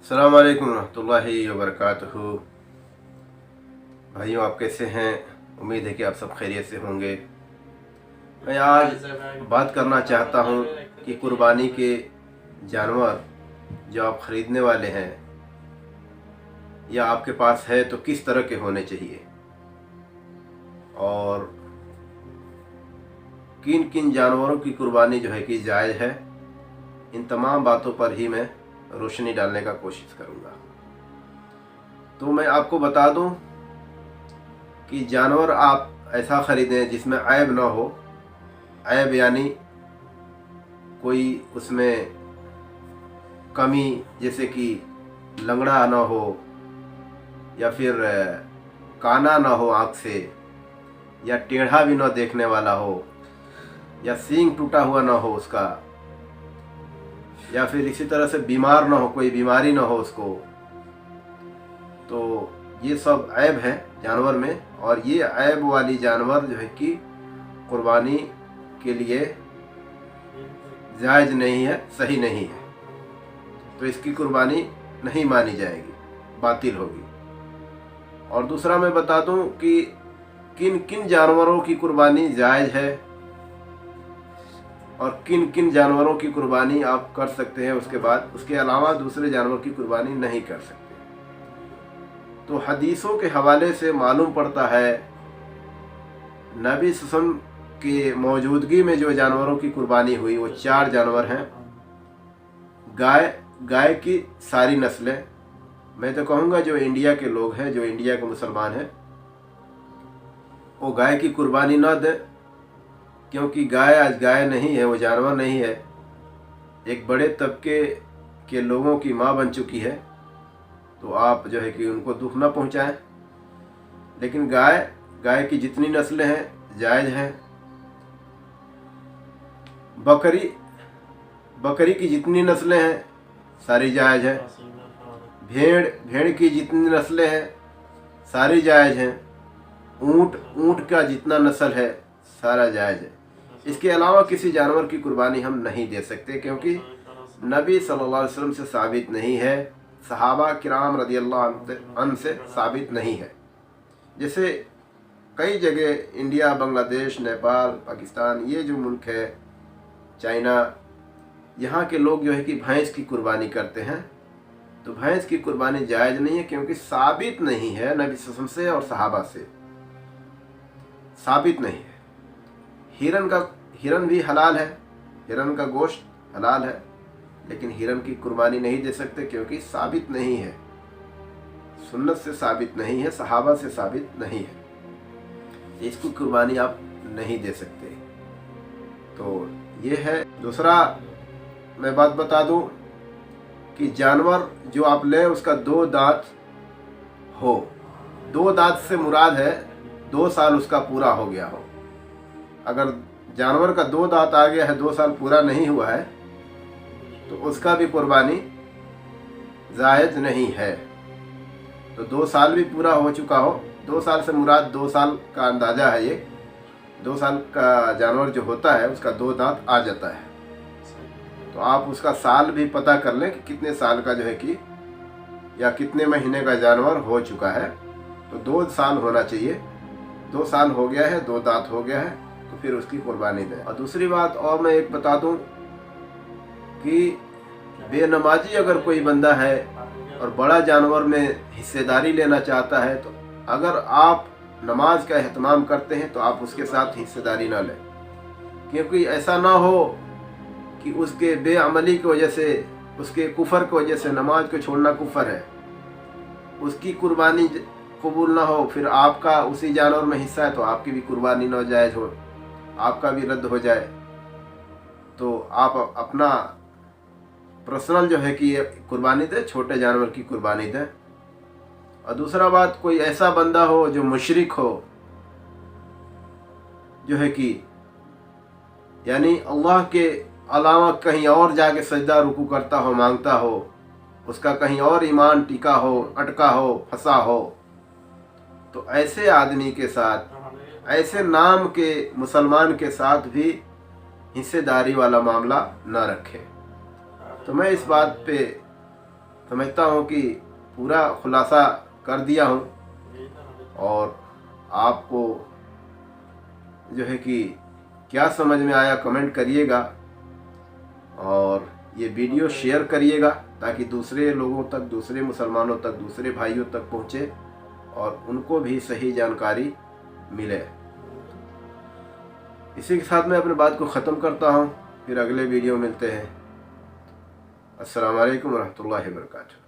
अस्सलाम वालेकुम रहमतुल्लाहि व बरकातुहू। भाइयों, आप कैसे हैं? उम्मीद है कि आप सब खैरियत से होंगे। मैं आज बात करना चाहता हूं कि कुर्बानी के जानवर जो आप ख़रीदने वाले हैं या आपके पास है तो किस तरह के होने चाहिए और किन किन जानवरों की कुर्बानी जो है कि जायज़ है। इन तमाम बातों पर ही मैं रोशनी डालने का कोशिश करूँगा। तो मैं आपको बता दूं कि जानवर आप ऐसा ख़रीदें जिसमें ऐब ना हो। ऐब यानी कोई उसमें कमी, जैसे कि लंगड़ा ना हो या फिर काना ना हो आँख से, या टेढ़ा भी ना देखने वाला हो, या सींग टूटा हुआ ना हो उसका, या फिर इसी तरह से बीमार ना हो, कोई बीमारी ना हो उसको। तो ये सब ऐब है जानवर में, और ये ऐब वाली जानवर जो है कि कुर्बानी के लिए जायज़ नहीं है, सही नहीं है। तो इसकी कुर्बानी नहीं मानी जाएगी, बातिल होगी। और दूसरा मैं बता दूं कि किन किन जानवरों की कुर्बानी जायज़ है और किन किन जानवरों की कुर्बानी आप कर सकते हैं। उसके अलावा दूसरे जानवर की कुर्बानी नहीं कर सकते। तो हदीसों के हवाले से मालूम पड़ता है नबी सल्लल्लाहु अलैहि वसल्लम की मौजूदगी में जो जानवरों की कुर्बानी हुई वो 4 जानवर हैं। गाय की सारी नस्लें, मैं तो कहूँगा जो इंडिया के लोग हैं, जो इंडिया के मुसलमान हैं, वो गाय की कुर्बानी न दें, क्योंकि गाय आज गाय नहीं है, वो जानवर नहीं है, एक बड़े तबके के लोगों की माँ बन चुकी है। तो आप जो है कि उनको दुख न पहुँचाएं। लेकिन गाय की जितनी नस्लें हैं जायज़ हैं। बकरी की जितनी नस्लें हैं सारी जायज़ हैं। भेड़ की जितनी नस्लें हैं सारी जायज़ हैं। ऊँट का जितना नस्ल है सारा जायज़ है। इसके अलावा किसी जानवर की कुर्बानी हम नहीं दे सकते, क्योंकि नबी सल्लल्लाहु अलैहि वसल्लम से साबित नहीं है, सहाबा किराम रदियल्लाहु अन्हुम से साबित नहीं है। जैसे कई जगह इंडिया, बांग्लादेश, नेपाल, पाकिस्तान, ये जो मुल्क है, चाइना, यहाँ के लोग जो है कि भैंस की कुर्बानी करते हैं। तो भैंस की कुर्बानी जायज़ नहीं है, क्योंकि साबित नहीं है नबी सल्लल्लाहु अलैहि वसल्लम से और सहाबा से साबित नहीं है। हिरन भी हलाल है, हिरन का गोश्त हलाल है, लेकिन हिरन की कुर्बानी नहीं दे सकते, क्योंकि साबित नहीं है, सुन्नत से साबित नहीं है, सहाबा से साबित नहीं है। इसकी कुर्बानी आप नहीं दे सकते। तो ये है। दूसरा मैं बात बता दूं कि जानवर जो आप लें उसका 2 दांत हो। 2 दांत से मुराद है 2 साल उसका पूरा हो गया हो। अगर जानवर का 2 दांत आ गया है, 2 साल पूरा नहीं हुआ है, तो उसका भी कुर्बानी जायज़ नहीं है। तो 2 साल भी पूरा हो चुका हो, 2 साल से मुराद 2 साल का अंदाज़ा है। ये 2 साल का जानवर जो होता है उसका 2 दांत आ जाता है। तो आप उसका साल भी पता कर लें कि कितने साल का जो है कि, या कितने महीने का जानवर हो चुका है। तो 2 साल होना चाहिए। 2 साल हो गया है, 2 दांत हो गया है, तो फिर उसकी कुर्बानी दें। और दूसरी बात और मैं एक बता दूं कि बेनमाजी अगर कोई बंदा है और बड़ा जानवर में हिस्सेदारी लेना चाहता है, तो अगर आप नमाज का एहतमाम करते हैं तो आप उसके साथ हिस्सेदारी ना लें, क्योंकि ऐसा ना हो कि उसके बेअमली की वजह से, उसके कुफर की वजह से, नमाज को छोड़ना कुफर है, उसकी कुर्बानी कबूल ना हो, फिर आपका उसी जानवर में हिस्सा है तो आपकी भी कुर्बानी ना जायज़ हो, आपका भी रद्द हो जाए। तो आप अपना पर्सनल जो है कि ये कुर्बानी दें, छोटे जानवर की कुर्बानी दें। और दूसरा बात, कोई ऐसा बंदा हो जो मुशरिक हो, जो है कि यानी अल्लाह के अलावा कहीं और जाके सजदा रुकू करता हो, मांगता हो, उसका कहीं और ईमान टिका हो, अटका हो, फंसा हो, तो ऐसे आदमी के साथ, ऐसे नाम के मुसलमान के साथ भी हिस्सेदारी वाला मामला न रखें। तो मैं इस बात पे समझता हूँ कि पूरा खुलासा कर दिया हूँ और आपको जो है कि क्या समझ में आया कमेंट करिएगा और ये वीडियो शेयर करिएगा ताकि दूसरे लोगों तक, दूसरे मुसलमानों तक, दूसरे भाइयों तक पहुँचे और उनको भी सही जानकारी मिले। इसी के साथ मैं अपनी बात को ख़त्म करता हूँ, फिर अगले वीडियो मिलते हैं। अस्सलाम वालेकुम रहमतुल्लाहि व बरकातुहू।